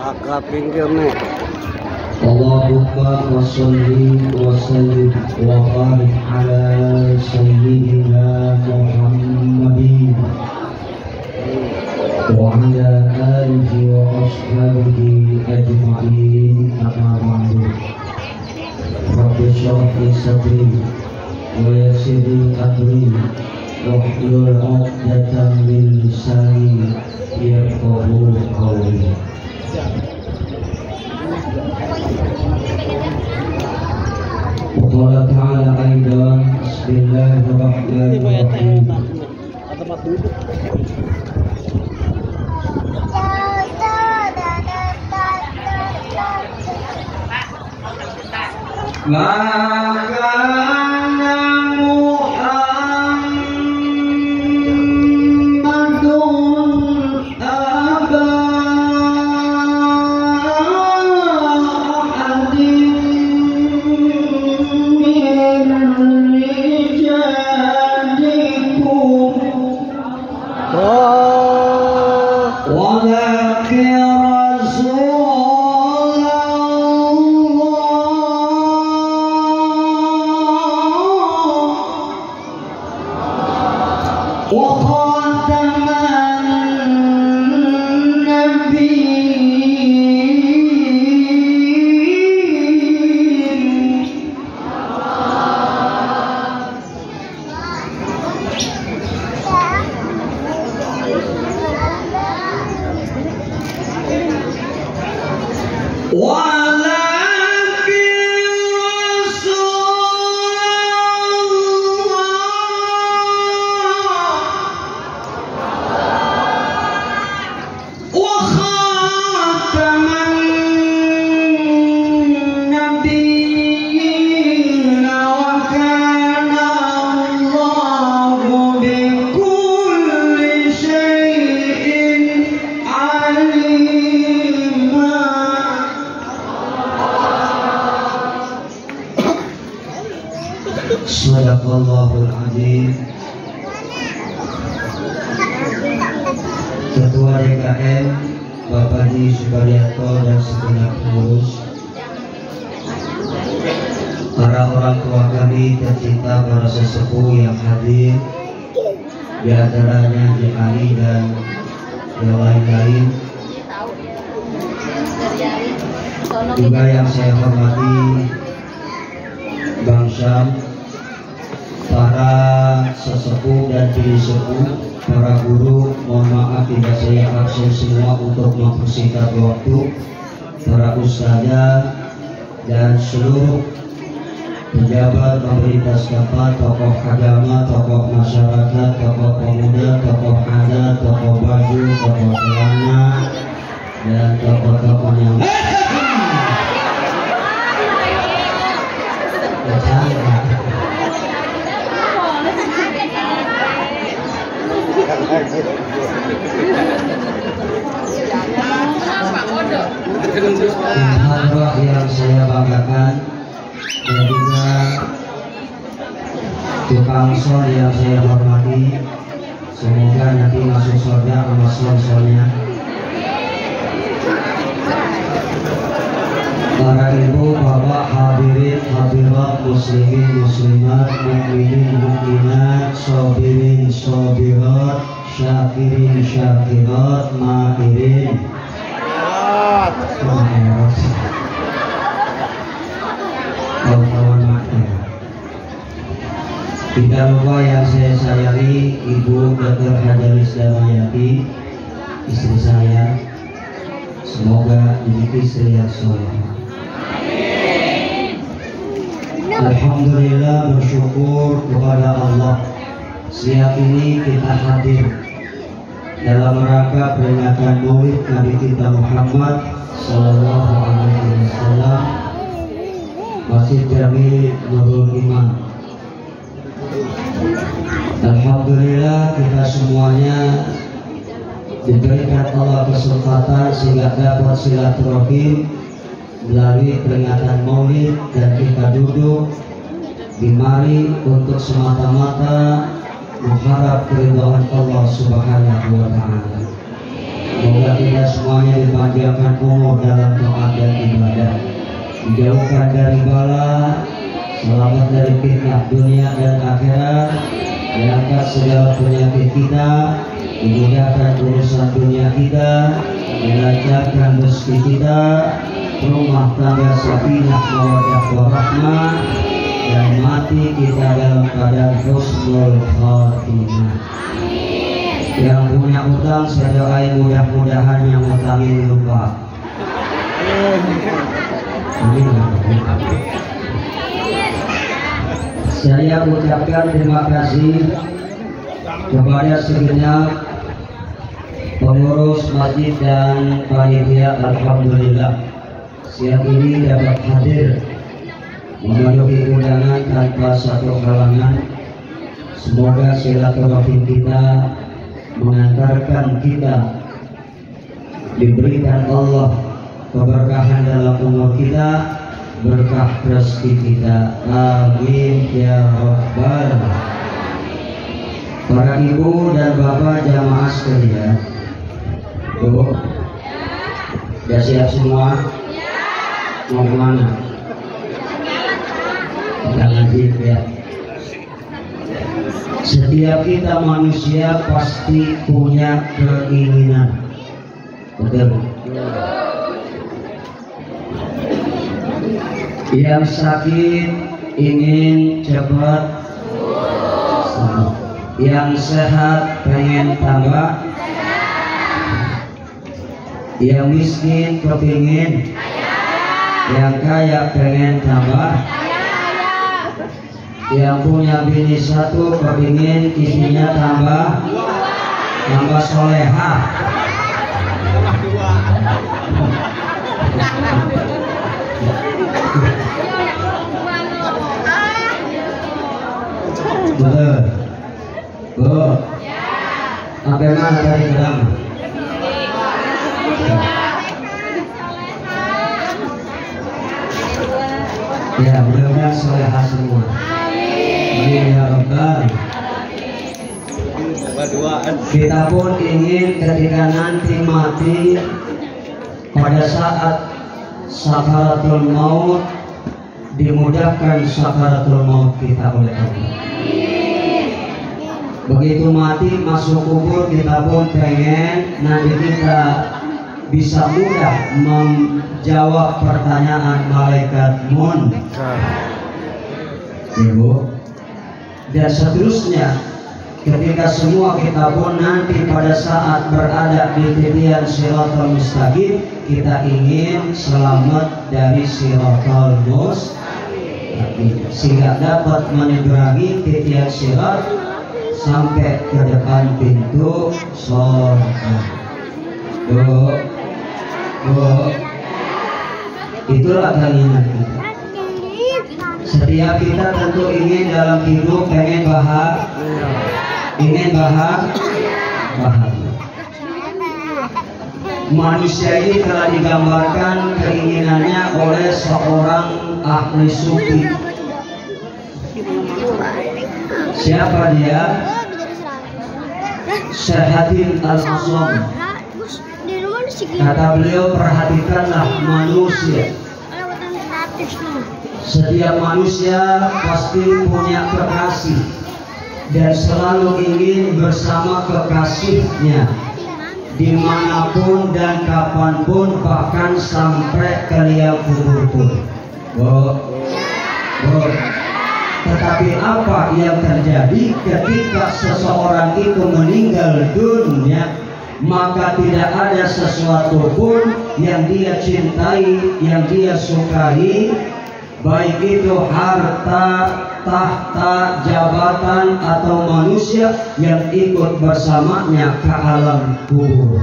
Agak pinggir nih. Allahumma sholli wa sallim wa barik ala sayyidina Muhammadin wa ala alihi wa ashabihi ajma'in. Amma ba'du. Rabbi shrah li sadri wa yassir li amri wahlul 'uqdatam min lisani yafqahu qawli. Allah Ta'ala aidan. Bismillahirrahmanirrahim. Sadaqallahul Azim. Ketua DKM Bapak Haji Subaryanto dan segenap pengurus, para orang tua kami tercinta, para sesepuh yang hadir, di antaranya Haji Ali dan yang lain-lain, juga yang saya hormati Bang Syam, para sesepuh dan bini sepuh, para guru, mohon maaf tidak saya absen semua untuk mempersingkat waktu, para ustazah dan seluruh pejabat pemerintah setempat, tokoh agama, tokoh masyarakat, tokoh pemuda, tokoh adat, tokoh baju, tokoh celana, dan tokoh-tokoh yang Alhamdulillah yang saya banggakan, dan juga tukang sol yang saya hormati, semoga nanti masuk surga sama sol-solnya. Para ibu, bapak, hadirin, hadirat, muslimin, muslimat, mukminin, mukminat, sabirin, sabirat, syakirin, syakirat, ma'irin. Tidak lupa yang saya sayangi Ibu Dr. Hadalis Damayati, istri saya. Semoga menjadi istri yang soleh. Alhamdulillah, bersyukur kepada Allah, siang ini kita hadir dalam rangka peringatan Maulid Nabi kita Muhammad Sallallahu Alaihi Wasallam, Masjid Jami Nurul Iman. Alhamdulillah kita semuanya diberikan Allah kesempatan sehingga dapat silaturahim melalui peringatan Maulid, dan kita duduk di mari untuk semata-mata mengharap keridhaan Allah Subhanahu wa Ta'ala. Semoga kita semuanya dipanjangkan umur dalam taat dan ibadah, dijauhkan dari bala, selamat dari fitnah dunia dan akhirat, diangkat segala penyakit kita, dimudahkan urusan dunia kita, dilancarkan rezeki kita, rumah tangga sakinah mawaddah warahmah, dan mati kita dalam keadaan husnul khatimah. Yang punya utang saya doain mudah-mudahan yang utangin lupa. Saya ucapkan terima kasih kepada segenap pengurus masjid dan panitia. Alhamdulillah siang ini dapat hadir memenuhi undangan tanpa satu halangan. Semoga silaturahim kita mengantarkan kita diberikan Allah keberkahan dalam umur kita, berkah rezeki kita, amin ya rabbal. Para ibu dan bapak jamaah sekalian, Bu, sudah siap semua? Mau kemana? Jangan ya. Setiap kita manusia pasti punya keinginan, betul? Yang sakit ingin cepat sembuh, yang sehat pengen tambah, yang miskin kepingin, yang kaya pengen tambah, yang punya bini satu kepingin istrinya tambah solehah. Betul. Bu, apa mana dari dalam? Ya, mudah-mudahan solehah semua. Amin ya rabbal. Kita pun ingin ketika nanti mati, pada saat sakaratul maut, dimudahkan sakaratul maut kita oleh Allah. Begitu mati masuk kubur, kita pun pengen nanti kita bisa mudah menjawab pertanyaan malaikat munkar, Ibu, dan seterusnya. Ketika semua kita pun nanti pada saat berada di titian siratal mustaqim, kita ingin selamat dari siratal mustaqim sehingga dapat menyeberangi titian sirat sampai ke depan pintu surga. Itulah keinginan kita. Setiap kita tentu ingin dalam hidup pengen bahagia. Manusia ini telah digambarkan keinginannya oleh seorang ahli sufi. Siapa dia? Syekh Al-Aslam. Kata beliau, perhatikanlah manusia. Setiap manusia pasti punya kekasih dan selalu ingin bersama kekasihnya dimanapun dan kapanpun, bahkan sampai ke liang kubur pun. Tetapi apa yang terjadi ketika seseorang itu meninggal dunia? Maka tidak ada sesuatu pun yang dia cintai, yang dia sukai, baik itu harta, tahta, jabatan, atau manusia yang ikut bersamanya ke alam kubur.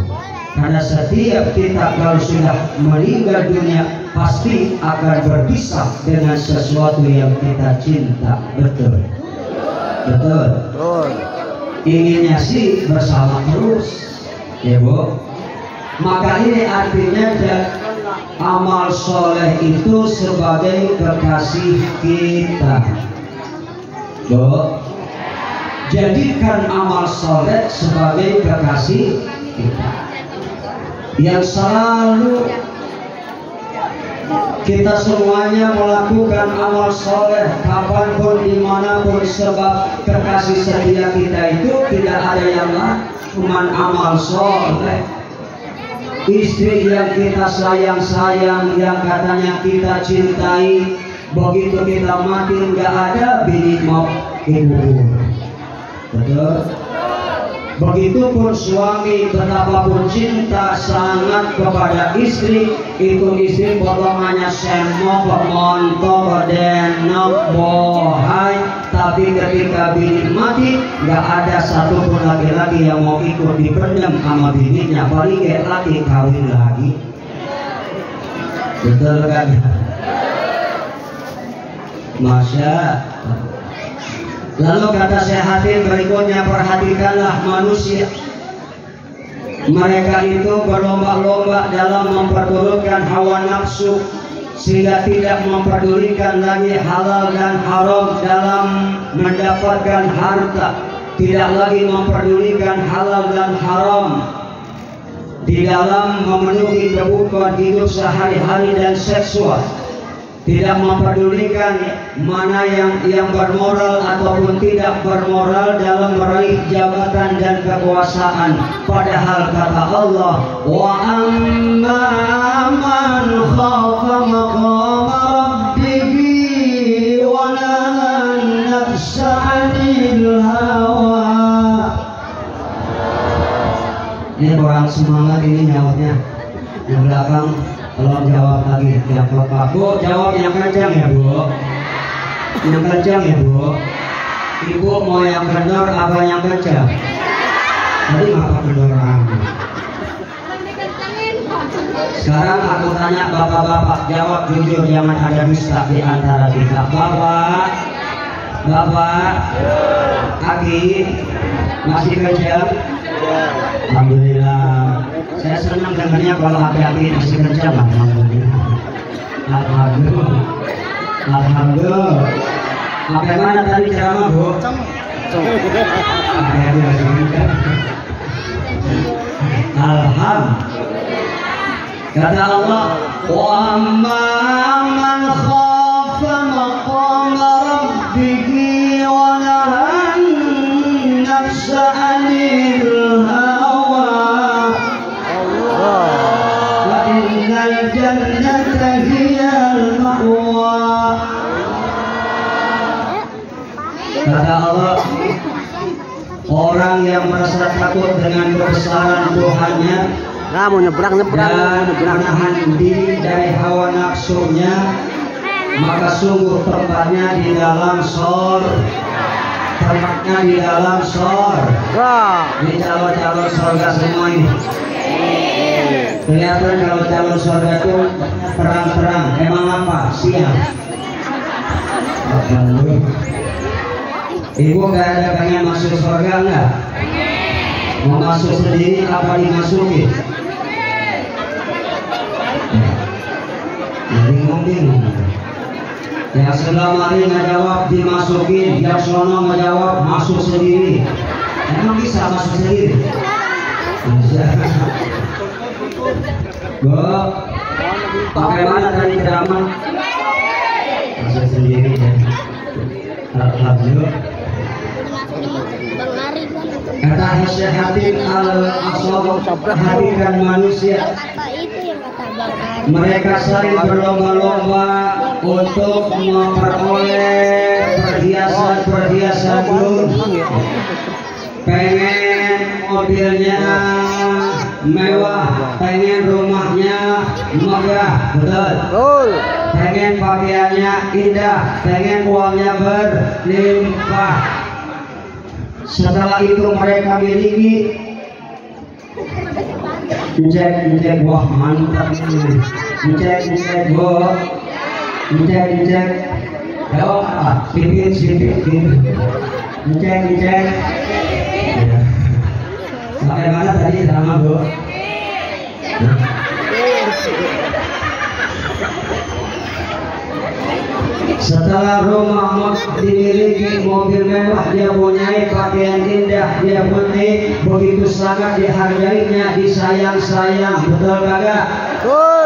Karena setiap kita kalau sudah meninggal dunia pasti akan berpisah dengan sesuatu yang kita cinta. Betul? Inginnya sih bersama terus, ya Bu. Maka ini artinya amal soleh itu sebagai kekasih kita. Bu, jadikan amal soleh sebagai kekasih kita. yang selalu kita semuanya melakukan amal soleh kapanpun dimanapun, sebab kekasih setia kita itu tidak ada yang lain, cuma amal soleh. Istri yang kita sayang-sayang, yang katanya kita cintai, begitu kita mati nggak ada, bini mau kubur. Betul. Begitupun suami betapapun cinta sangat kepada istri, itu istri potongannya semok, montok, denok, bohai, tapi ketika bini mati nggak ada satupun laki-laki yang mau ikut dipendam sama bininya, paling kayak laki kawin lagi. Betul kan? Masya. Lalu kata Syekh berikutnya, perhatikanlah manusia. Mereka itu berlomba-lomba dalam memperturutkan hawa nafsu, sehingga tidak memperdulikan lagi halal dan haram dalam mendapatkan harta, tidak lagi memperdulikan halal dan haram di dalam memenuhi kebutuhan hidup sehari-hari dan seksual. Tidak memperdulikan mana yang bermoral ataupun tidak bermoral dalam meraih jabatan dan kekuasaan. Padahal kata Allah, wa amma man khafa maqama rabbih wa nahan nafsa 'anil hawa. Ini kurang semangat ini jawabnya. Yang belakang tolong jawab lagi, yang bapak. Bu, jawab yang kencang ya Bu. Yang kencang ya Bu. Ibu mau yang kendor apa yang kencang? Tadi ngapa kendoran? Sekarang aku tanya bapak-bapak, jawab jujur, jangan ada dusta di antara kita. Bapak, Aki, masih kencang? Alhamdulillah. Saya senang dengarnya kalau hati-hati masih kencang. Alhamdulillah. Alhamdulillah. Sampai mana tadi ceramah Bu? Alhamdulillah. Kata Allah, wa amma man khafa maqama rabbih wa nahan nafsa 'anil hawa wa innal jannata hiyal ma'wa. Kata Allah, orang yang merasa takut dengan kebesaran Tuhannya mau nyebrang dan menahan diri dari hawa nafsunya, maka sungguh tempatnya di dalam surga. Tempatnya di dalam surga. Ini calon-calon surga semua ini. Kelihatan kalau calon surga itu terang-terang. Emang apa? Siang. Ibu nggak ada pengen masuk surga nggak? Mau masuk sendiri apa dimasukin? Bingung-bingung. Yang sebelah mari ngejawab dimasukin, yang sono ngejawab masuk sendiri. Emang bisa masuk sendiri? Bisa. Bu, pakai mana tadi ceramah? Masuk sendiri ya. Alhamdulillah. Kata Syekh Hatib Al-Aswad, perhatikan manusia. Mereka saling berlomba-lomba untuk memperoleh perhiasan dunia. Pengen mobilnya mewah, pengen rumahnya megah, betul. Pengen pakaiannya indah, pengen uangnya berlimpah. Setelah itu mereka miliki Cek, wah mantap ini. Cek, wah. Cek. Jawab apa? Sipit. Cek. Sampai mana tadi sama Bu? Setelah rumah dimiliki, mobil mewah dia punyai, pakaian indah dia punyai, begitu sangat dihargainya, disayang-sayang, betul kagak?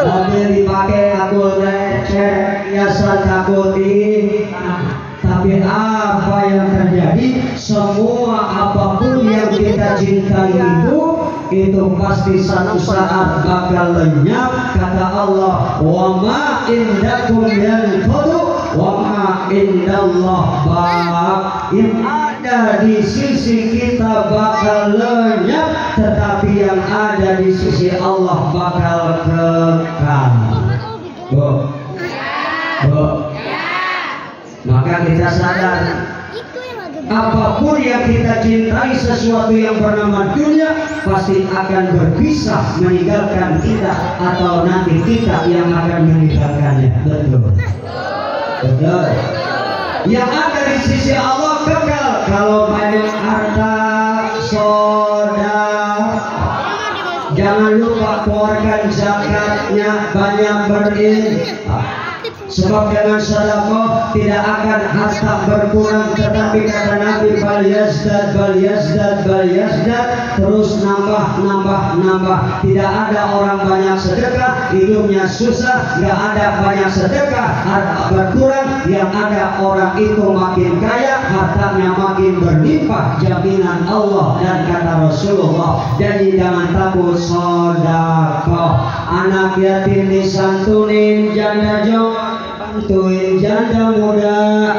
Mobil dipakai aku receh, biasa takut ini. Tapi apa yang terjadi? Semua apapun yang kita cintai itu pasti satu saat bakal lenyap. Kata Allah, wa ma indakum yanfadu wa ma indallah baq. Yang ada di sisi kita bakal lenyap, tetapi yang ada di sisi Allah bakal kekal. Maka kita sadar, apapun yang kita cintai, sesuatu yang bernama dunia pasti akan berpisah, meninggalkan kita, atau nanti kita yang akan meninggalkannya. Betul. Betul. Yang ada di sisi Allah kekal. Kalau banyak harta, saudara, jangan lupa keluarkan zakatnya, banyak berinfak. Sebab dengan sedekah tidak akan harta berkurang, tetapi kata Nabi, bal yazdad, terus nambah. Tidak ada orang banyak sedekah hidupnya susah, nggak ada banyak sedekah harta berkurang. Yang ada orang itu makin kaya, hartanya makin berlimpah, jaminan Allah dan kata Rasulullah. Jadi jangan takut sedekah. Anak yatim disantunin, janda jong bantuin, janda muda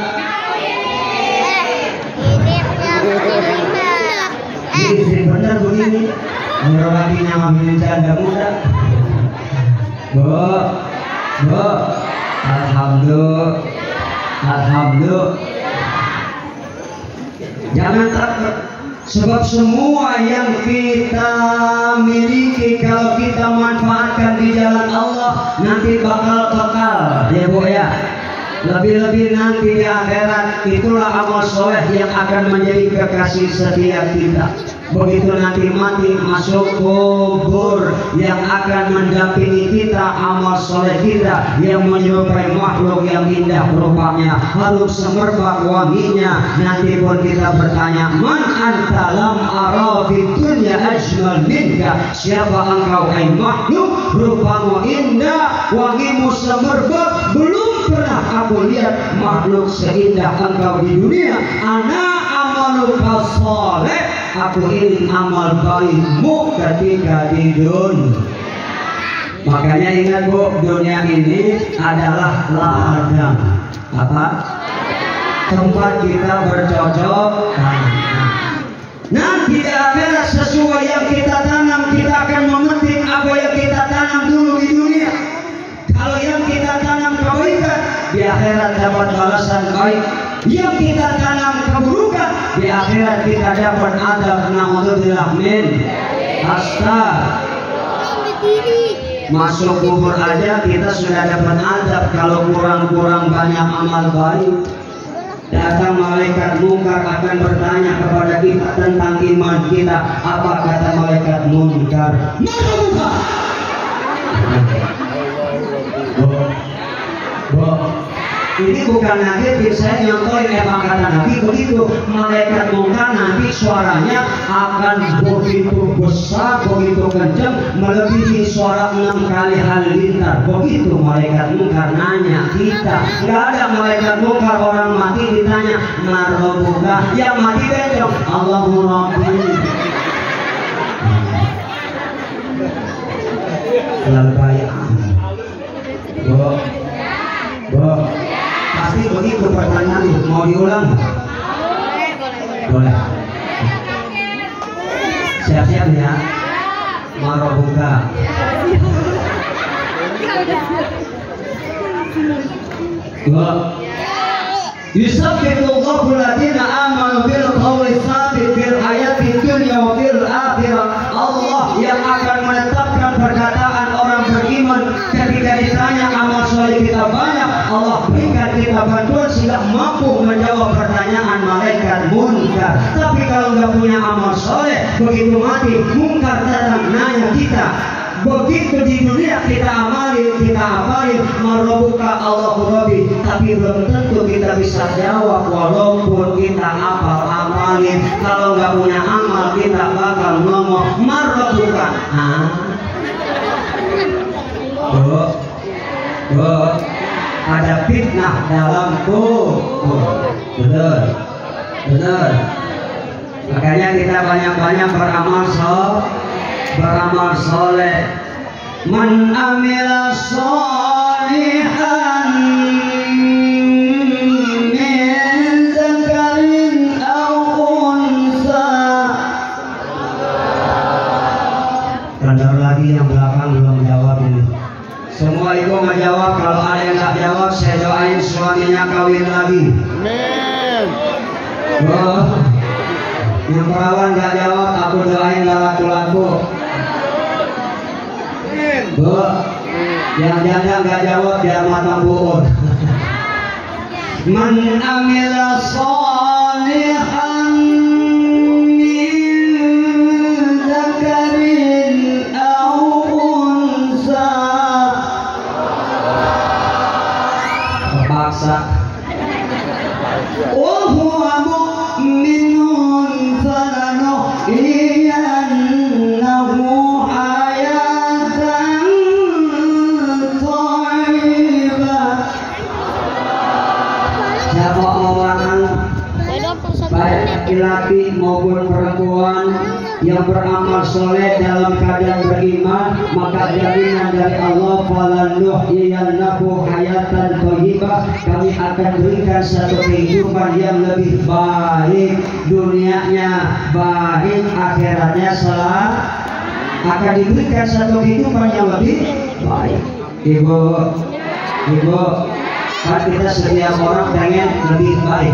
ini benar begini, laki-lakinya ngambilin janda muda. Bu, alhamdulillah, jangan takut. Sebab semua yang kita miliki, kalau kita manfaatkan di jalan Allah, nanti bakal kekal, ya Bu ya. Lebih-lebih nanti di akhirat, itulah amal soleh yang akan menjadi kekasih setia kita. Begitu nanti mati masuk kubur, yang akan mendampingi kita amal soleh kita, yang menyerupai makhluk yang indah rupanya, halus semerbak wanginya. Nanti pun kita bertanya, man anta lam ara fid dunya ajmal minka. Siapa engkau hai makhluk, rupamu indah, wangimu semerbak, belum pernah aku lihat makhluk seindah engkau di dunia. Ana amaluka soleh, aku ingin amal baikmu ketika di dunia. Makanya ingat Bu, dunia ini adalah ladang. Apa? Tempat kita bercocok. Nanti di akhirat sesuai yang kita tanam, kita akan memetik apa yang kita tanam dulu di dunia. Kalau yang kita tanam kebaikan, di akhirat dapat balasan baik. Yang kita tanam keburukan, di akhirat kita dapat adab. Naudzubillah min. Masuk kubur aja kita sudah dapat adab kalau kurang-kurang banyak amal baik. Datang malaikat munkar akan bertanya kepada kita tentang iman kita. Apa kata malaikat munkar? Ini bukan Nabi, saya nyontohin emang kata Nabi begitu. Malaikat munkar nanti suaranya akan begitu besar, begitu kencang, melebihi suara 6 kali halilintar. Begitu malaikat munkar nanya kita. Gak ada malaikat munkar orang mati ditanya marrobuka, yang mati bendong Allahu Rabbi. Pasti begitu pertanyaan. Mau diulang? Boleh. Siap-siap ya. Marobuka. Yusabbihullahu alladziina aamanu bil qawli tsabit fil hayati dunya wa fil akhirah. Allah yang akan menetapkan perkataan orang beriman ketika ditanya amal soleh kita banyak. Allah berikan kita bantuan sehingga mampu menjawab pertanyaan malaikat munkar. Tapi kalau nggak punya amal soleh, begitu mati munkar datang nanya kita. Begitu di dunia kita amalin, kita apalin marobuka Allahu Rabbi, tapi belum tentu bisa jawab walaupun kita amalin. Kalau nggak punya amal kita bakal ngomong marbukan. Ada fitnah dalam bener. Makanya kita banyak-banyak beramal soleh. Man amila sholihan min dzakarin aw unsa. Kendor lagi yang belakang belum jawab ini. Semua ibu menjawab. Kalau ada yang nggak jawab, saya doain suaminya kawin lagi. Amin. Yang perawan nggak jawab, aku doain gak laku-laku. Yang janda nggak jawab, biar matang buur. Man amila sholihan min dzakarin aw unsa. Terpaksa. Huwa mu'minun falanuhyiyannahu hayatan thayyibah. Siapa orang baik laki-laki maupun perempuan yang beramal soleh dalam keadaan beriman, maka jaminan dari Allah falanuhyiyannahu hayatan thayyibah, kami akan berikan satu kehidupan yang lebih baik, dunianya baik, akhiratnya akan diberikan satu kehidupan yang lebih baik. Ibu, kan kita setiap orang pengen lebih baik,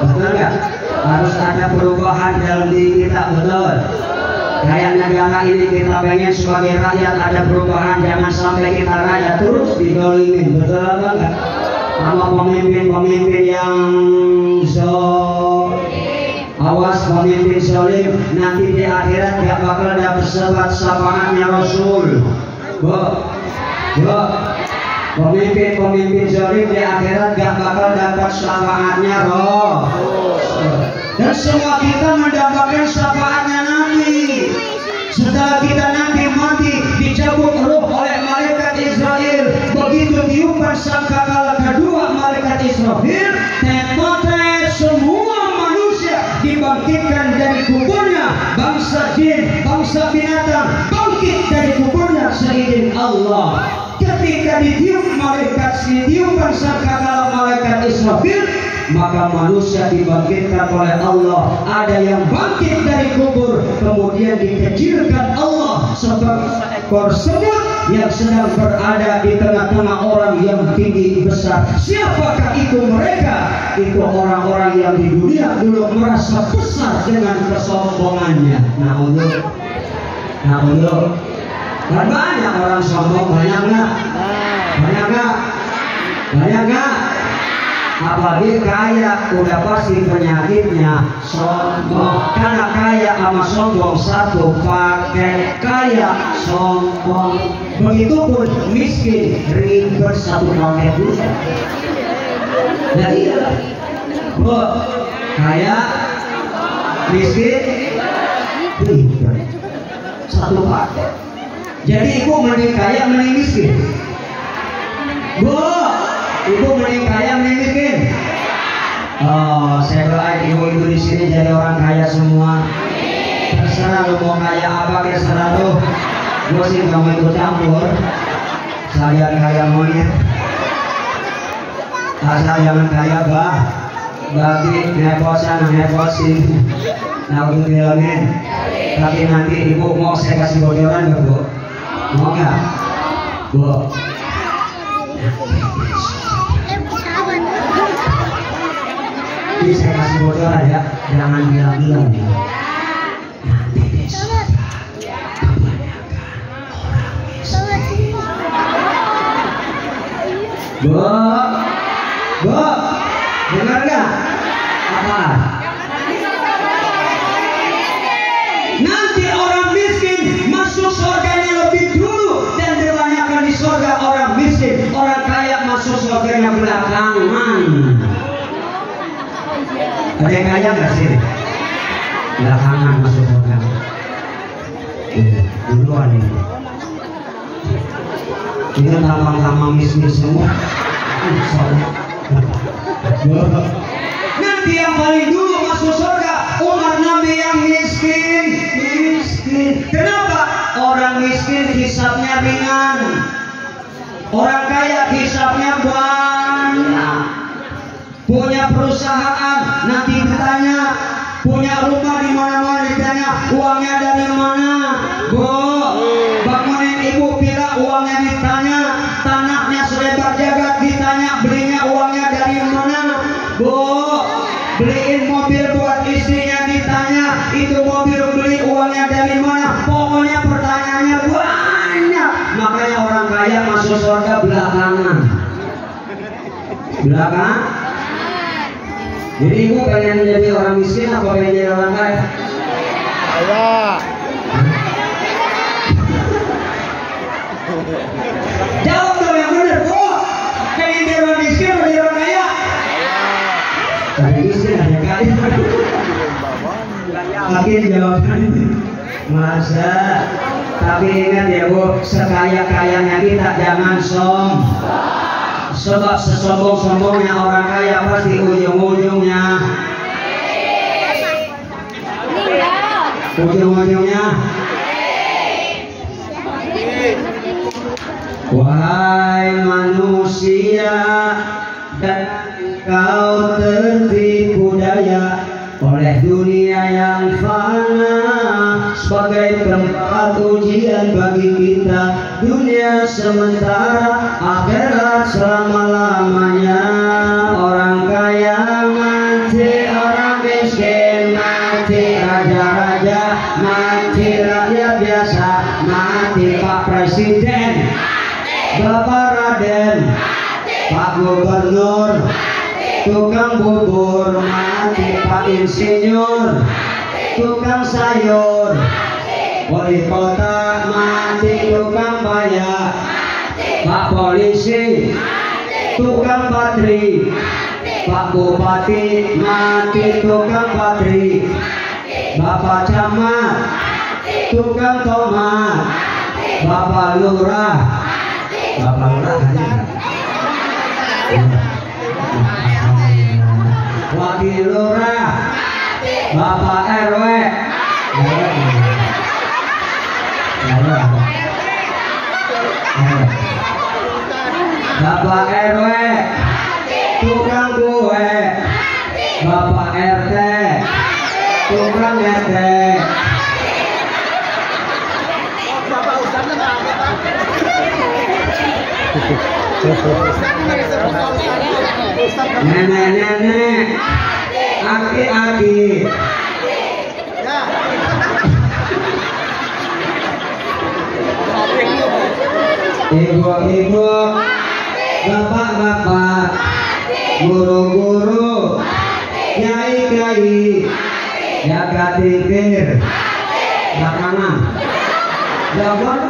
betul nggak? Harus ada perubahan dalam diri kita, betul. Kayak negara ini kita pengen sebagai rakyat ada perubahan, jangan sampai kita rakyat terus didolimin, betul apa enggak? Sama pemimpin yang awas pemimpin zolim, nanti di akhirat gak bakal dapat syafaatnya Rasul. Pemimpin zolim di akhirat gak bakal dapat syafaatnya dan semua kita mendapatkan syafaatnya Nabi. Setelah kita nanti mati, dicabut ruh oleh malaikat Israel. Begitu tiupan sangkakala kedua malaikat Israel, tempote semua manusia dibangkitkan dari kuburnya. Bangsa jin, bangsa binatang bangkit dari kuburnya seizin Allah. Ketika ditiupan sangkakala malaikat Israfil, maka manusia dibangkitkan oleh Allah. Ada yang bangkit dari kubur, kemudian dikecilkan Allah sebagai seekor semut yang sedang berada di tengah-tengah orang yang tinggi besar. Siapakah itu mereka? Itu orang-orang yang di dunia dulu merasa besar dengan kesombongannya. Na'udzubillah. Dan banyak orang sombong, banyak nggak? Apalagi kaya, udah pasti penyakitnya sombong. Karena kaya sama sombong satu paket, kaya sombong. Begitupun miskin, ribet satu paket juga. Ya iya, kaya, miskin, ribet satu paket. Jadi ibu mending kaya mending miskin. Ibu mending kaya mending miskin. Saya doain ibu-ibu di sini jadi orang kaya semua. Terserah lu mau kaya apa, terserah lu. Gue sih gak mau ikut campur. Saya kaya monyet. Asal jangan kaya bagi ngeposin. Nah untuk bilangin. Tapi nanti ibu mau saya kasih bocoran gak bu? Mau nggak? Bu. Ini saya kasih bocoran ya, jangan bilang-bilang nih. Nanti besok kebanyakan orang miskin. Bu, dengar nggak? Apa? Nanti orang miskin masuk surganya lebih dulu, dan kebanyakan di surga orang miskin. Orang kaya masuk surganya belakangan. Ada yang kaya nggak sih? Belakangan masuk surga. Duluan ini. Ini tampang-tampang miskin semua. Nabi yang paling dulu masuk surga, umat Nabi yang miskin. Kenapa? Orang miskin hisabnya ringan, orang kaya hisabnya banyak. Punya perusahaan nanti ditanya, punya rumah di mana-mana ditanya, uangnya dari mana? Bu, bangunin ibu pira uangnya ditanya, tanahnya selebar jagat ditanya, belinya uangnya dari mana? Bu, beliin mobil buat istrinya ditanya, itu mobil beli uangnya dari mana? Pokoknya pertanyaannya banyak. Makanya orang kaya masuk surga belakangan. Belakangan. Jadi ibu pengen jadi orang miskin atau pengen jadi orang kaya? Kaya. Jawab dong yang benar, Bu. Pengen jadi orang miskin atau jadi orang kaya? Dari miskin ada kaya. Makin jawaban masa. Tapi ingat ya Bu, sekaya-kayanya kita jangan sombong. Sebab sesombong-sombongnya orang kaya pasti ujung-ujungnya wahai manusia, dan kau tertipu daya oleh dunia yang fana sebagai tempat ujian bagi kita. Dunia sementara, akhirat selama-lamanya. Orang kaya mati, orang miskin mati, raja-raja mati, rakyat biasa mati, Pak Presiden, Bapak Raden, Pak Gubernur, tukang bubur mati, Pak Insinyur, tukang sayur, wali kota mati, tukang bayar, Pak Polisi, tukang patri, Pak Bupati mati, tukang patri, Bapak Camat, tukang tomat, Bapak Lurah, Wakil Lurah, Bapak RW, Bapak RW, tukang kue, Bapak RT, tukang RT. Nenek-nenek, aki-aki, ibu-ibu, bapak-bapak, guru-guru, nyai-nyai, jaga tikir, belakangan, jagoan,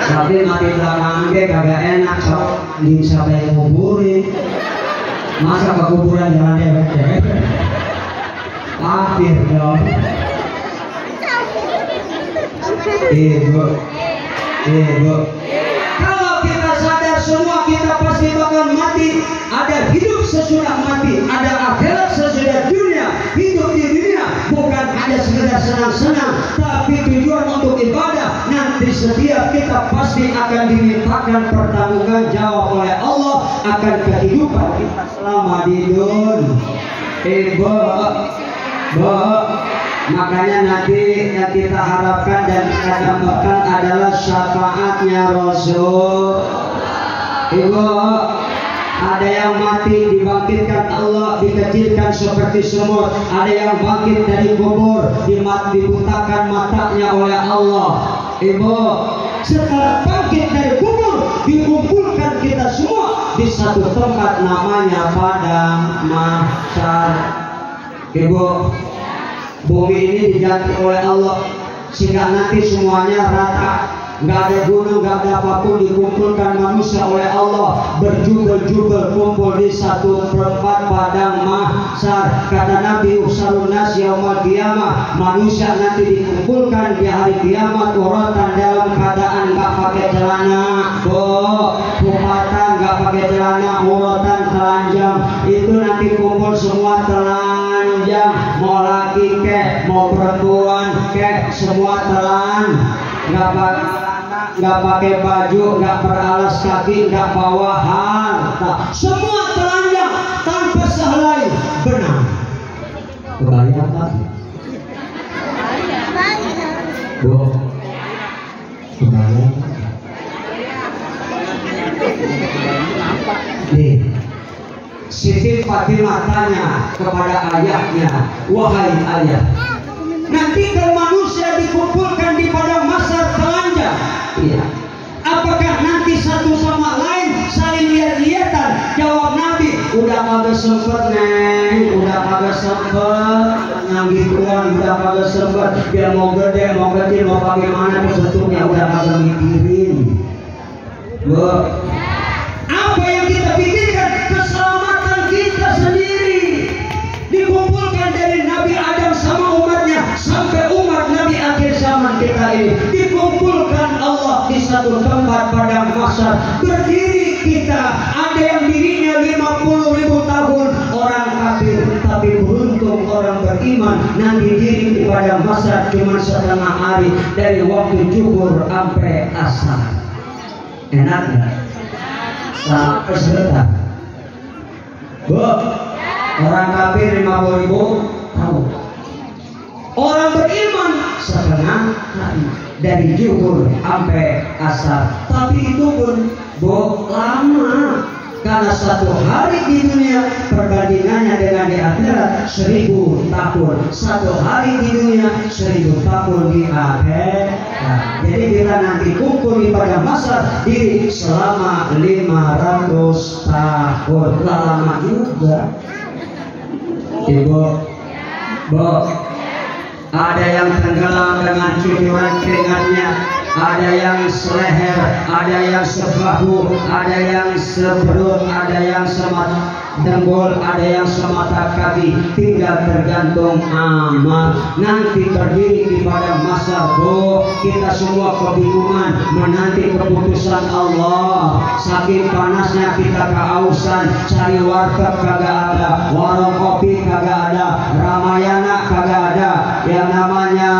tapi mati belakangan ke kagak enak, sok di siapa yang kuburin, masa ke kuburan jalan dewek-dewek, akhir dong. Ibu, kalau kita sadar semua kita pasti bakal mati. Ada hidup sesudah mati, ada akhirat sesudah dunia. Hidup di dunia bukan hanya sekedar senang-senang, tapi tujuan untuk ibadah. Nanti setiap kita pasti akan dimintakan pertanggungan jawab oleh Allah akan kehidupan kita selama di dunia. Ibu, makanya nanti yang kita harapkan dan kita dapatkan adalah syafaatnya Rasul. Ibu, ada yang mati dibangkitkan Allah, dikecilkan seperti semut. Ada yang bangkit dari kubur, dibutakan matanya oleh Allah. Ibu, setelah bangkit dari kubur, dikumpulkan kita semua di satu tempat namanya padang mahsyar. Ibu, bumi ini diganti oleh Allah sehingga nanti semuanya rata. nggak ada gunung, nggak ada apapun, dikumpulkan manusia oleh Allah berjubel-jubel kumpul di satu tempat padang mahsyar. Kata Nabi, usarun nas yaumul qiyamah, manusia nanti dikumpulkan di hari kiamat uratan dalam keadaan nggak pakai celana, kumatan nggak pakai celana, uratan telanjang. Itu nanti kumpul semua telanjang, mau laki kek, mau perempuan kek, semua nggak pakai baju, nggak beralas kaki, nggak bawa harta, semua telanjang tanpa sehelai benang. Kebayang kan? Bu, kebayang kan? Nih, Siti Fatimah tanya kepada ayahnya, wahai ayah, nanti kalau manusia dikumpulkan di padang mahsyar telanjang, iya, apakah nanti satu sama lain saling lihat-lihatan? Jawab Nabi, udah kagak sempet neng, udah kagak sempet ngangituan, udah kagak sempet. Dia mau gede, mau kecil, mau bagaimana bentuknya, udah kagak mikirin. Bu, apa yang kita pikirkan? Keselamatan kita sendiri. Dikumpulkan dari Nabi Adam sama umatnya sampai umat Nabi akhir zaman kita ini, dikumpulkan Allah di satu tempat padang mahsyar. Berdiri kita, ada yang dirinya 50.000 tahun orang kafir, tapi beruntung orang beriman nanti diri di padang mahsyar cuma setengah hari, dari waktu zuhur sampai asar. Enak nggak? Sampai sebentar. Bu, orang kafir 50.000 tahun, orang beriman setengah hari, dari zuhur sampai asar. Tapi itu pun lama, karena satu hari di dunia perbandingannya dengan di akhirat 1000 tahun. Satu hari di dunia 1000 tahun di akhirat. Jadi kita nanti kumpul di padang mahsyar diri selama 500 tahun. Lama juga. Ibu, Bu, ada yang tenggelam dengan cucuran keringatnya, ada yang seleher, ada yang sebahu, ada yang seperut, ada yang semata dengkul, ada yang semata kaki, tinggal tergantung amal. Nanti berdiri di padang mahsyar, Bu, kita semua kebingungan menanti keputusan Allah. Saking panasnya kita kehausan, cari warteg kagak ada, warung kopi kagak ada, Ramayana kagak ada, yang namanya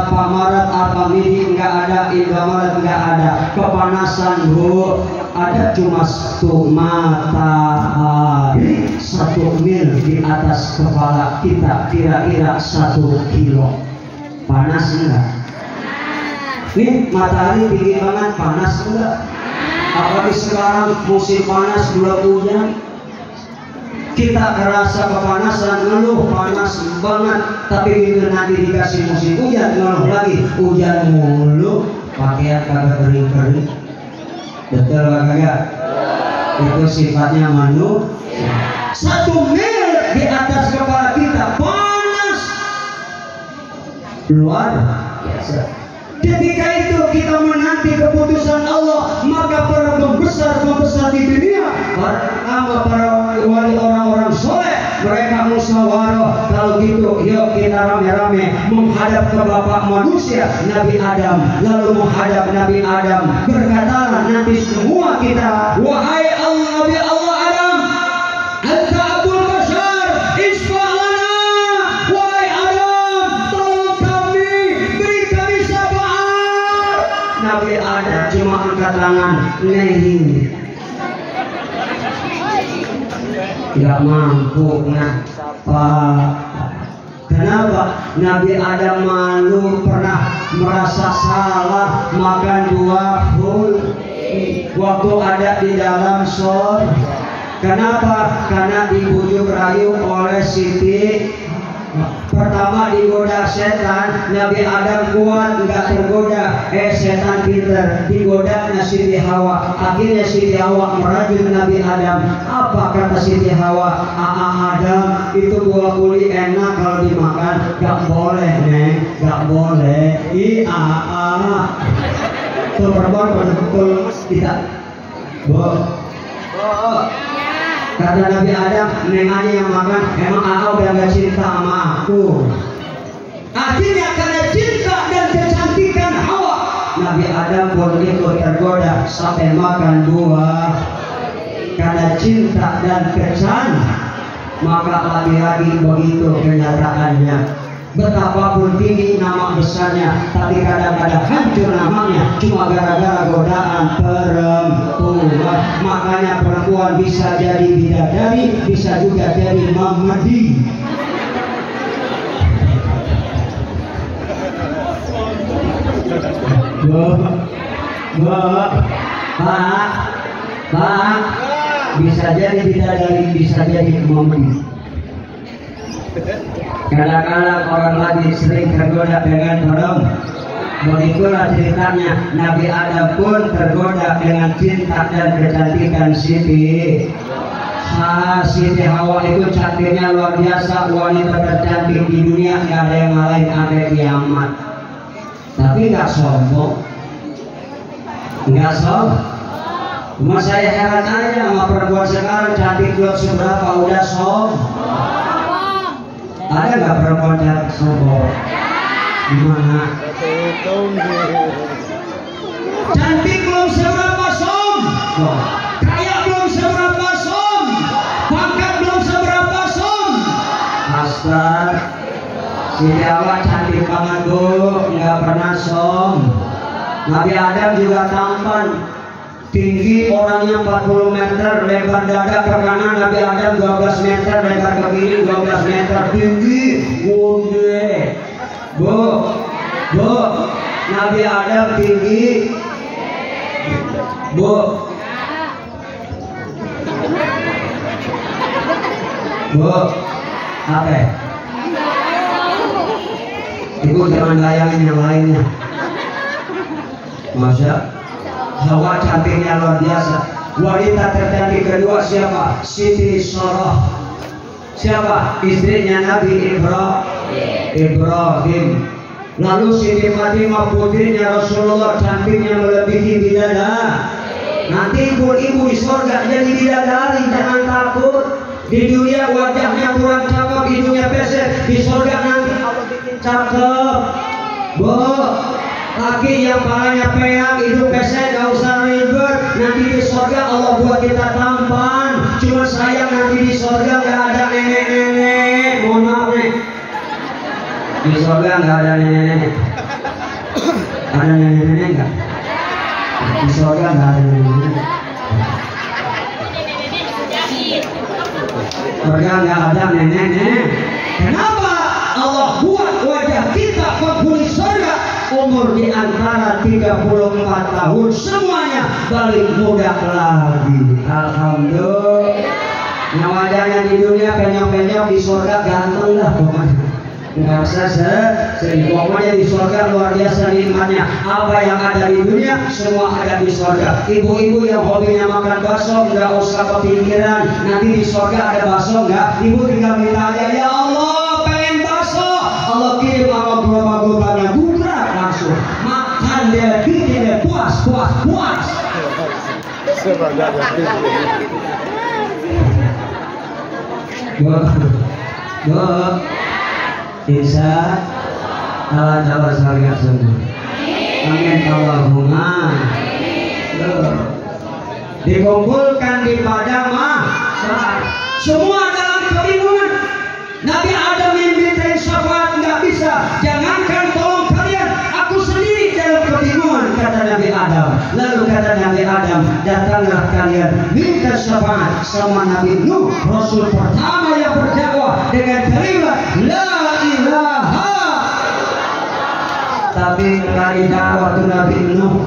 apa Maret, apa Midi nggak ada, Indomaret nggak ada. Kepanasan, Bu, ada cuma satu matahari 1 mil di atas kepala kita, kira-kira 1 kilo. Panas enggak? Nih matahari tinggi banget, panas enggak? Apalagi sekarang musim panas, bulan hujan, kita merasa kepanasan, ngeluh panas banget. Tapi bila nanti dikasih musim hujan, ngeluh lagi, hujan mulu, pakaian kagak kering-kering. Betul kagak? Itu sifatnya manusia. 1 mil di atas kepala kita, panas luar biasa. Ketika itu kita menanti keputusan Allah, maka para pembesar di dunia, para wali orang-orang soleh, mereka musyawarah. Kalau gitu, yuk kita rame-rame menghadap ke Bapak manusia Nabi Adam. Lalu menghadap Nabi Adam, berkatalah nanti semua kita, wahai Allah, Nabi Allah Adam, anta abul bashar, isfa'lana. Wahai Adam, tolong kami, beri kami syafaat. Nabi Adam cuma angkat tangan, nehin, tidak mampu ngapa. Kenapa? Nabi Adam malu, pernah merasa salah makan buah waktu ada di dalam surga. Kenapa? Karena dibujuk rayu oleh Siti. Pertama digoda setan, Nabi Adam kuat nggak tergoda, setan pinter, digodanya Siti Hawa. Akhirnya Siti Hawa merajut Nabi Adam. Apa kata Siti Hawa? Adam, itu buah kuli enak kalau dimakan. Gak boleh neng, gak boleh. Tuh perempuan betul tidak. Kata Nabi Adam, neng aja yang makan, emang akau udah gak cinta sama aku. Akhirnya karena cinta dan kecantikan Hawa, Nabi Adam pun ikut tergoda sampai makan buah. Karena cinta dan kecantikan, maka lagi-lagi begitu kenyataannya. Betapapun tinggi nama besarnya, tapi kadang-kadang hancur namanya cuma gara-gara godaan perempuan. Makanya perempuan bisa jadi bidadari, bisa juga jadi mamadi. Pak, bisa jadi bidadari, bisa jadi mamadi. Kadang-kadang orang lagi sering tergoda dengan perempuan. Begitulah ceritanya, Nabi Adam pun tergoda dengan cinta dan kecantikan Siti Hawa. Itu cantiknya luar biasa, wanita tercantik di dunia, nggak ada yang lain sampai kiamat. Tapi nggak sombong, nggak sombong. Cuma saya heran aja sama perempuan sekarang, cantik belum seberapa udah sombong. Ada nggak perempuan yang sombong? Gimana? Cantik belum seberapa sombong, kaya belum seberapa sombong, pangkat belum seberapa sombong. Astaga, si Hawa cantik banget tuh, nggak pernah sombong. Nabi Adam juga tampan. Tinggi orangnya 40 meter, lebar dada ke kanan Nabi Adam 12 meter, lebar ke kiri 12 meter, tinggi, gede. Bu, Nabi Adam tinggi. Bu, apa? Ibu jangan layangin yang lainnya. Masa Hawa cantiknya luar biasa. Wanita tercantik kedua siapa? Siti Sarah. Siapa? Istrinya Nabi Ibrahim. Lalu Siti Fatimah putrinya Rasulullah, cantiknya melebihi bidadari. Nanti ibu-ibu di surga jadi bidadari, jangan takut. Di dunia wajahnya kurang cakep, hidungnya pesek. Di surga nanti Allah bikin cakep. Laki yang palanya peang, hidung pesek, gak usah ribet. Nanti di surga Allah buat kita tampan. Cuma sayang nanti di surga gak ada nenek-nenek. Mohon maaf nih, di surga gak ada nenek-nenek. Ada nenek-nenek gak? Di surga gak ada nenek-nenek. Surga gak ada nenek-nenek. Kenapa Allah buat wajah kita penghuni surga? Umur di antara 34 tahun, semuanya balik muda lagi. Alhamdulillah. Yang wajahnya di dunia penyok-penyok, di surga ganteng lah pokoknya. Nggak usah sedih. Pokoknya di surga luar biasa nikmatnya. Apa yang ada di dunia semua ada di surga. Ibu-ibu yang hobinya makan bakso nggak usah kepikiran. Nanti di surga ada bakso nggak? Ibu tinggal minta aja, ya Allah pengen bakso. Allah kirim sama gerobak-gerobaknya buka langsung. Makan dia, bikin dia puas. Bisa Allah syariat semua. Amin Allahumma. Dikumpulkan di padang mahsyar, semua dalam kebingungan. Nabi Adam minta syafaat nggak bisa. Jangankan tolong kalian, aku sendiri dalam kebingungan, kata Nabi Adam. Lalu kata Nabi Adam, datanglah kalian minta syafaat sama Nabi Nuh, Rasul pertama yang berdakwah dengan kalimat La ilaha. Tapi kali dakwah itu Nabi Nuh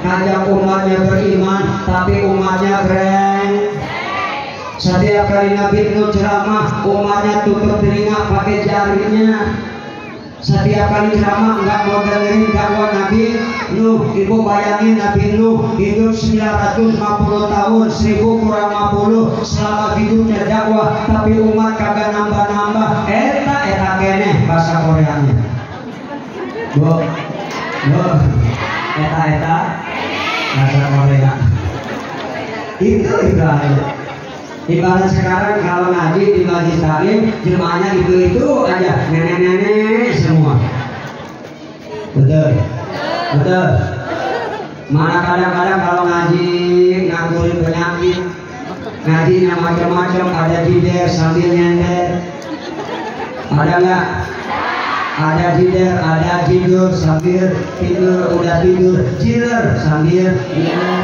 ngajak umatnya beriman, tapi umatnya keren. Setiap kali Nabi Nuh ceramah, umatnya tutup telinga pakai jarinya. Setiap kali ceramah nggak mau dengerin dakwah Nabi Nuh. Ibu bayangin Nabi Nuh hidup 950 tahun, 1000 kurang 50 selama hidupnya dakwah, tapi umat kagak nambah-nambah. Eta kene bahasa Koreanya. Eta bahasa Korea. Itu aja. Ibarat sekarang kalau ngaji di majlis taklim jemaahnya itu aja nenek-nenek semua. Betul. Mana kadang-kadang kalau ngaji ngakurin penyakit, ngajinya macam-macam, ada jider sambil nyender, ada nggak? Ada jider, ada tidur sambil tidur, udah tidur jider sambil tidur.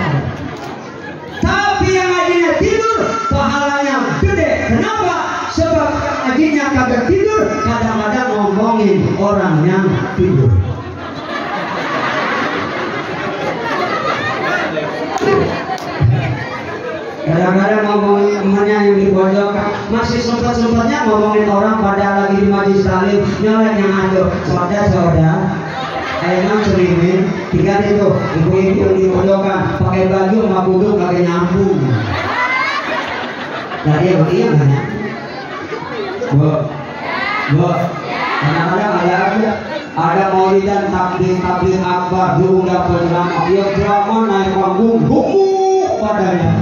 Tapi yang ngajinya tidur pahalanya gede. Kenapa? Sebab ngajinya kagak tidur, kadang-kadang ngomongin orang yang tidur. Kadang-kadang ngomongin temannya yang di pojok, masih sempat-sempatnya ngomongin orang pada lagi di majlis taklim, nyolek yang ada saudara, emang cerimin, tiga itu ibu-ibu yang di pojokan pakai baju sama kudung kagak nyambung. Tadi iya nggak nyambung. Bu, kadang-kadang ada maulidan taklim akbar diundang penceramah, dia ceramah naik panggung, padanya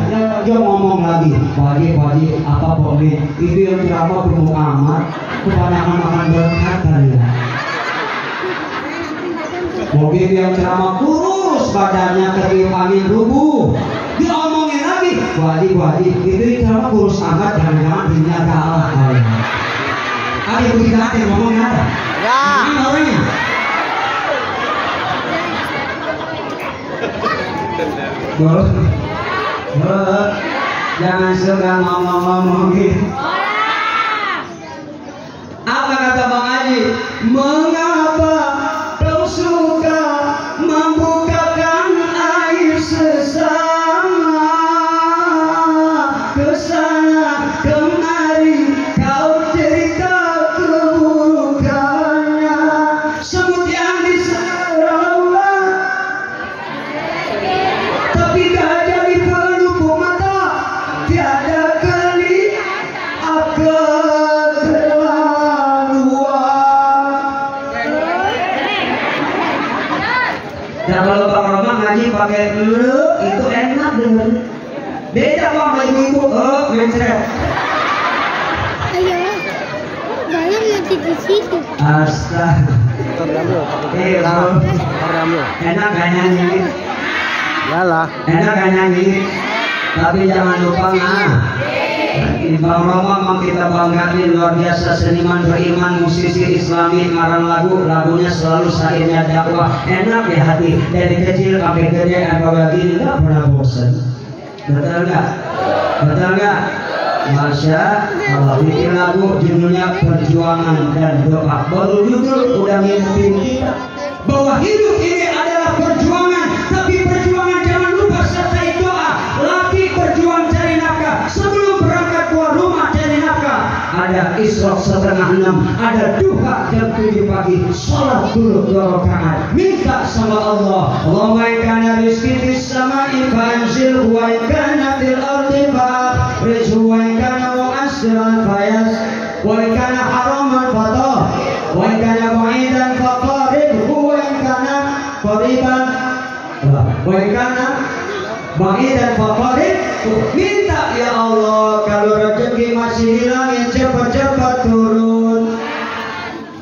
dia ngomong lagi wajib apa boleh itu yang ceramah penuh amat kebanyakan makan berkat kali ya. Mobil yang ceramah kurus badannya ketiup angin rubuh, dia omongin lagi wajib itu ceramah kurus amat, jangan-jangan dunia kalah kali ya. Ada ibu kita yang ngomongin ada mana orangnya? Jangan suka ngomong-ngomongin. Apa kata Bang Haji? Mengapa kau suka membukakan air sesama, kesana kemari kau cerita keburukannya, semut yang diserawat tapi gajah di pelupuk mata, tiada kali akan dan kalau Bang Roma ngaji pakai itu enak denger. Beda Bang ibu-ibu mencret. Ayo, dalam nanti di situ. Astaga. Enak gak nyanyi? Yalah. Enak gak nyanyi? Tapi jangan lupa Bang Roma memang kita banggakan luar biasa, seniman beriman, musisi islami, ngarang lagunya selalu syairnya dakwah, enak di hati dari kecil sampai gede, apalagi nggak pernah bosan. Betul nggak? Masya Allah, bikin lagu judulnya Perjuangan dan Doa. Baru judul udah ngingetin kita bahwa hidup ini adalah perjuangan, tapi perjuangan jangan lupa sertai doa. Laki berjuang cari nafkah, sebelum berangkat keluar rumah cari nafkah. Ada isyraq 5:30, ada duha jam 7 pagi, sholat dulu 2 rakaat, minta sama Allah. Allahumma in kana rizqi fis sama'i fanzil wa in kana fil ardi fa'akhrij wa in kana mu'assiran fayas wa in kana haraman fatah wa in kana ba'idan faqarib wa in kana qariban wa in kana ba'idan faqarib. Minta ya Allah, kalau rezeki masih di langit cepat-cepat turun,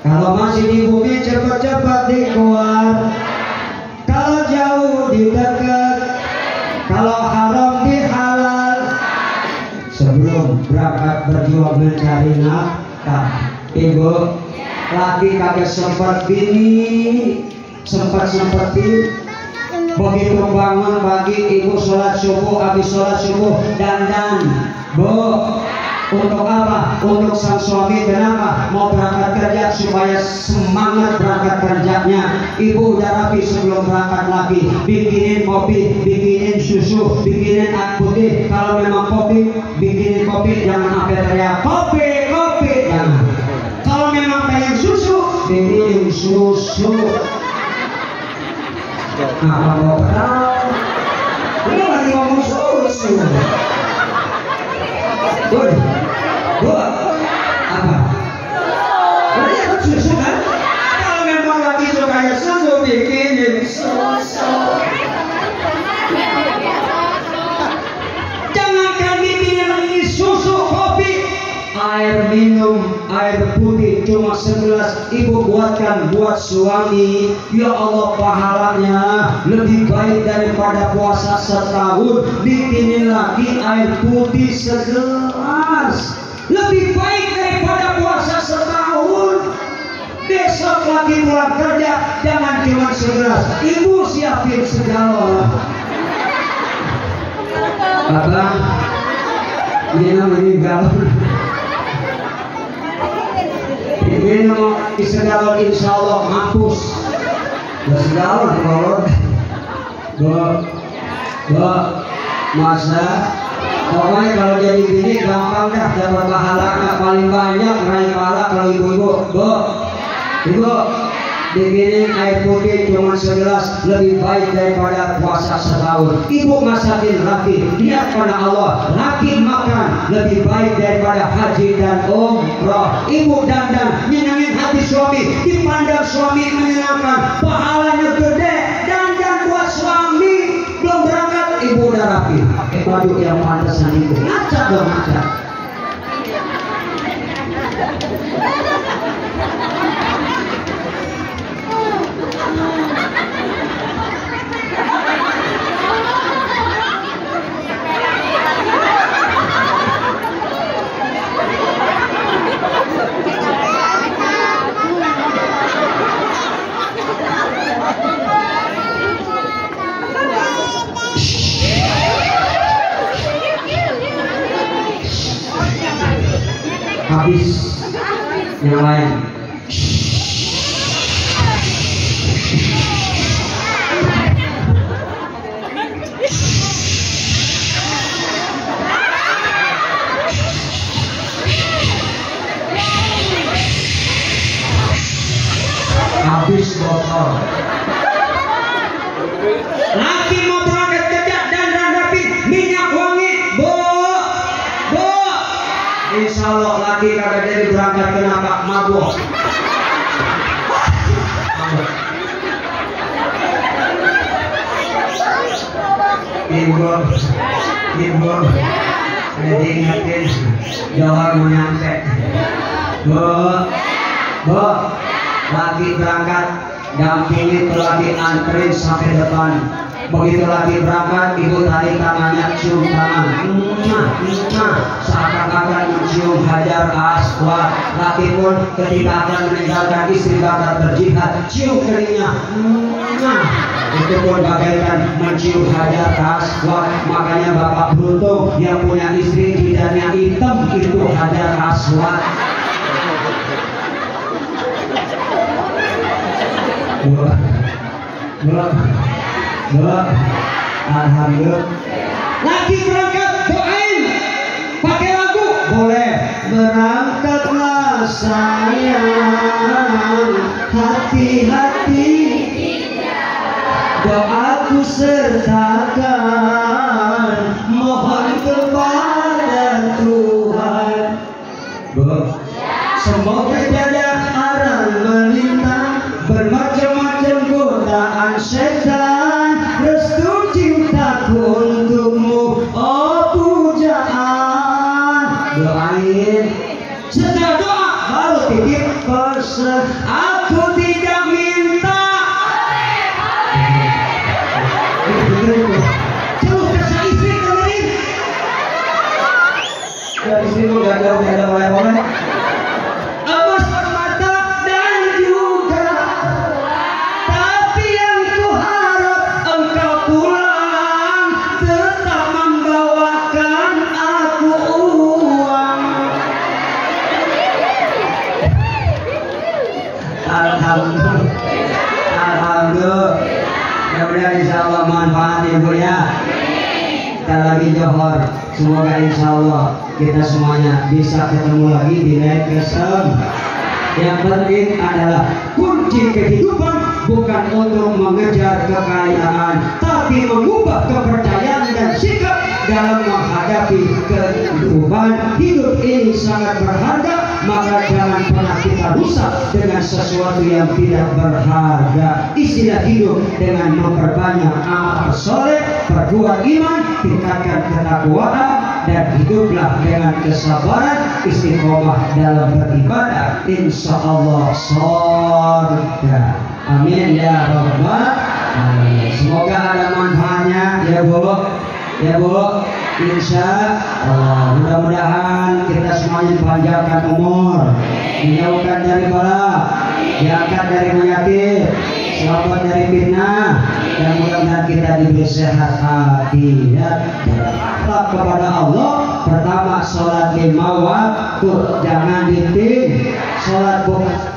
kalau masih di bumi cepat-cepat dikeluar, kalau jauh didekat, kalau haram dihalal. Sebelum berangkat berjuang mencari nafkah, ibu lagi kagak sempat bini, sempetin. Begitu bangun pagi ibu sholat subuh, habis sholat subuh dandan, bu, untuk apa? Untuk sang suami. Kenapa? Mau berangkat kerja supaya semangat berangkat kerjanya. Ibu udah rapi sebelum berangkat lagi, bikinin kopi, bikinin susu, bikinin air putih. Kalau memang kopi, bikinin kopi, jangan sampai teriak kopi, jangan. Kalau memang pengen susu, bikinin susu. Apa mau tahu? Ini lagi ngomong susu. Apa? Ini kan susu kan? Kalau memang lagi suka susu, bikinin susu. minum air putih cuma segelas, ibu buatkan buat suami. Ya Allah, pahalanya lebih baik daripada puasa setahun. Bikinin lagi air putih segelas, lebih baik daripada puasa setahun. Besok lagi pulang kerja, jangan cuma segelas, ibu siapin segalon. Abang, ini galon. Ini mau segalon, insya Allah mampus. Segalon, masa. Pokoknya kalau jadi bini gampang dah, dapat pahalanya paling banyak, meraih pahala kalau ibu-ibu. Ibu, bikinin air putih cuma segelas, lebih baik daripada puasa setahun. Ibu masakin laki, niat karena Allah. Laki makan lebih baik daripada haji dan umrah. Ibu dandan, nyenangin hati suami, dipandang suami menyenangkan, pahalanya gede. Dandan buat suami, belum berangkat ibu udah rapi, baju yang pantasan itu. Ngaca dong, ngaca. Habis yang lain. Habis botol. Laki mau berangkat kerja dan rapi, minyak wangi, bu. Insya Allah laki kagak jadi berangkat kenapa mabuk. Ibu, jadi ingetin Johor mau nyampe. Bu, lagi berangkat, dampingi tuh lagi anterin sampai depan. Begitu lagi berangkat, ibu tarik tangannya, cium tangan, seakan-akan mencium hajar aswad. Laki pun ketika akan meninggalkan istri bakal berjihad, cium keningnya, itu pun bagaikan mencium hajar aswad. Makanya bapak beruntung yang punya istri jidatnya hitam, itu hajar aswad. Alhamdulillah. Lagi berangkat, doain pakai lagu boleh. Berangkatlah sayang, hati-hati, doaku sertakan, mohon kepada Tuhan. Semoga tiada arang melintang, bermacam-macam godaan setan, restu cintaku untukmu, oh pujaan. Doain, setelah doa baru titip pesan, aku tidak minta. Jauh kasih istri kemarin. Ya istrimu gak ada oleh-oleh. Emas permata dan juga, tapi yang ku harap engkau pulang tetap membawakan aku uang. Alhamdulillah. Mudah-mudahan insya Allah manfaat ibu ya. Kita lagi Johor, semoga insya Allah kita semuanya bisa ketemu lagi di lain kesem. Yang penting adalah kunci kehidupan bukan untuk mengejar kekayaan, tapi mengubah kepercayaan dan sikap dalam menghadapi kehidupan. Hidup ini sangat berharga, maka jangan pernah kita rusak dengan sesuatu yang tidak berharga. Istilah hidup dengan memperbanyak amal soleh, perkuat iman, tingkatkan ketakwaan, dan hiduplah dengan kesabaran. istiqomah dalam beribadah, insya Allah surga. Amin ya rabbal alamin. Semoga ada manfaatnya ya Bu. Ya Bu, insya Allah mudah-mudahan kita semuanya dipanjangkan umur, dijauhkan dari bala, diangkat dari penyakit, selamat dari fitnah, dan mudah-mudahan kita diberi sehat hati dan takut kepada Allah. Pertama, sholat lima waktu, jangan diting. Sholat bukan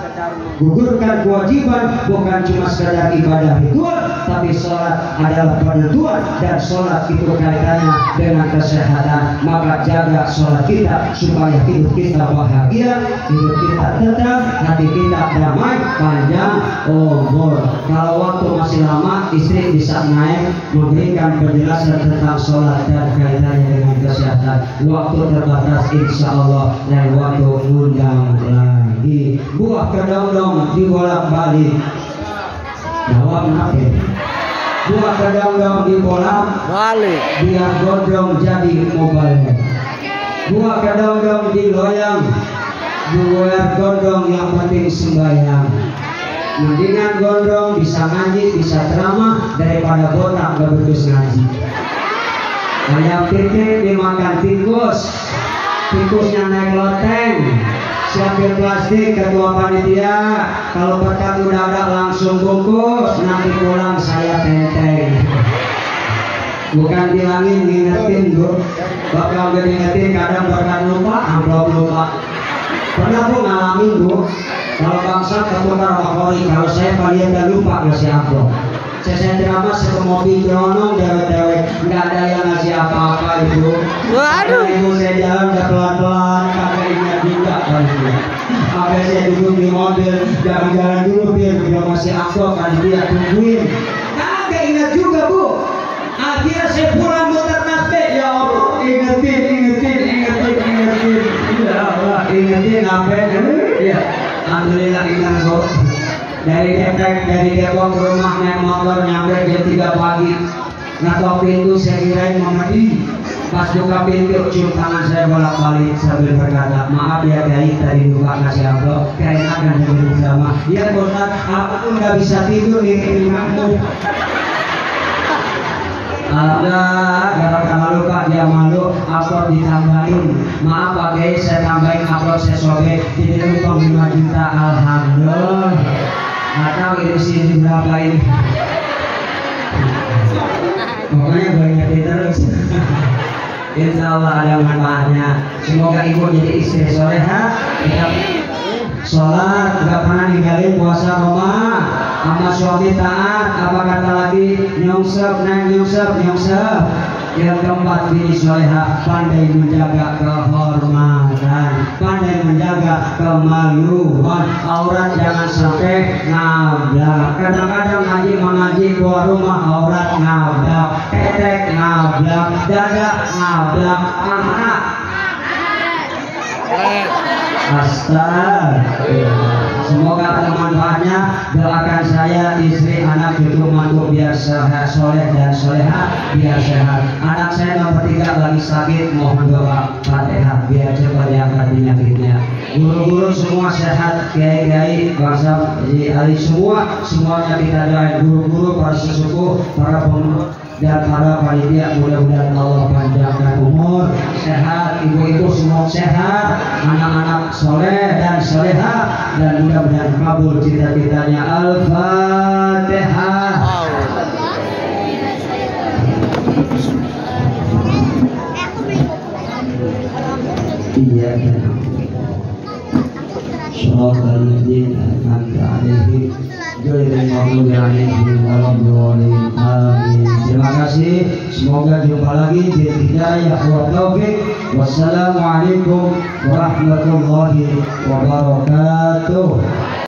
gugurkan kewajiban, bukan cuma sekedar ibadah ritual, tapi sholat adalah penentuan, dan sholat itu kaitannya dengan kesehatan. Maka jaga sholat kita supaya hidup kita bahagia, hidup kita tenang, hati kita damai, panjang umur. Kalau waktu masih lama, istri bisa naik memberikan penjelasan tentang sholat dan kaitannya dengan kesehatan. Waktu terbatas, insya Allah lain waktu undang lagi. Buah kedong-dong dibolak-balik. Jawab nanti. Buah kedong-dong dibolak-balik, biar gondrong jadi mobile. Buah kedong-dong diloyang, biar gondrong yang penting sembahyang. Mendingan gondrong bisa ngaji, bisa ceramah daripada botak gak betul ngaji. Ayam titik dimakan tikus, tikusnya naik loteng. Siapin plastik ketua panitia, kalau berkat udah ada langsung bungkus, nanti pulang saya tenteng. Bukan bilangin, ngingetin Bu, bakal ngingetin kadang berkat lupa, amplop lupa. Pernah Bu ngalamin Bu, kalau bangsa ketukar wakori, kalau saya kalian udah lupa ngasih amplop. Saya ceramah sekemopi nyonong dewek-dewek, nggak ada yang ngasih apa-apa Ibu. Waduh. Ibu saya jalan udah pelan-pelan, kagak ingat juga kali itu. Sampai saya duduk di mobil, jangan jalan dulu biar bila masih aktif kan dia tungguin. Kagak ingat juga Bu. Akhirnya saya pulang muter nasbe, ya Allah, ingetin. Ya Allah, ingetin apa? Ya, alhamdulillah ingat Bu. Dari Depok ke rumah naik motor nyampe jam 3 pagi. Ngetok pintu saya kirain Muhammadi. Pas buka pintu cium tangan saya bolak-balik sambil berkata, maaf ya Kiai tadi lupa ngasih amplop, Kiai akan jadi sama. Ya Ustaz, aku pun nggak bisa tidur di rumahmu. Alhamdulillah, gara-gara lupa dia malu, amplop ditambahin. Maaf Pak Kiai, saya tambahin amplop saya sobek, jadi lupa 5 juta. Alhamdulillah. Atau ini sih berapa ini? Pokoknya banyak terus. Insya Allah ada manfaatnya. Semoga ibu jadi istri soleha. Kita sholat, gak pernah ninggalin puasa Roma. Sama suami taat. Apa kata lagi? Nyongsep. Yang keempat, bini soleha pandai menjaga kehormatan, pandai menjaga kemaluan, aurat jangan sampai ngablak. Kadang-kadang mengaji keluar rumah aurat ngablak, ketek ngablak, dada ngablak, anak astagfirullah. Semoga ada manfaatnya. Doakan saya, istri, anak, cucu, mantu biar sehat, soleh dan soleha, biar sehat. Anak saya nomor 3 lagi sakit, mohon doa Fatihah biar cepat diangkat penyakitnya. Guru-guru semua sehat, kiai-kiai, bangsa, ahli semuanya kita doain. Guru-guru, para sesepuh, para pemuda dan para panitia, mudah-mudahan Allah panjangkan umur, sehat, ibu-ibu semua sehat, anak-anak soleh dan soleha, dan mudah-mudahan kabul cita-citanya. Al-Fatihah. Iya. Syurga ladzina an'amta 'alaihim ghairil maghdubi 'alaihim waladdallin. Amin. Terima kasih. Semoga jumpa lagi di hidayah wa taufik. Wassalamualaikum warahmatullahi wabarakatuh.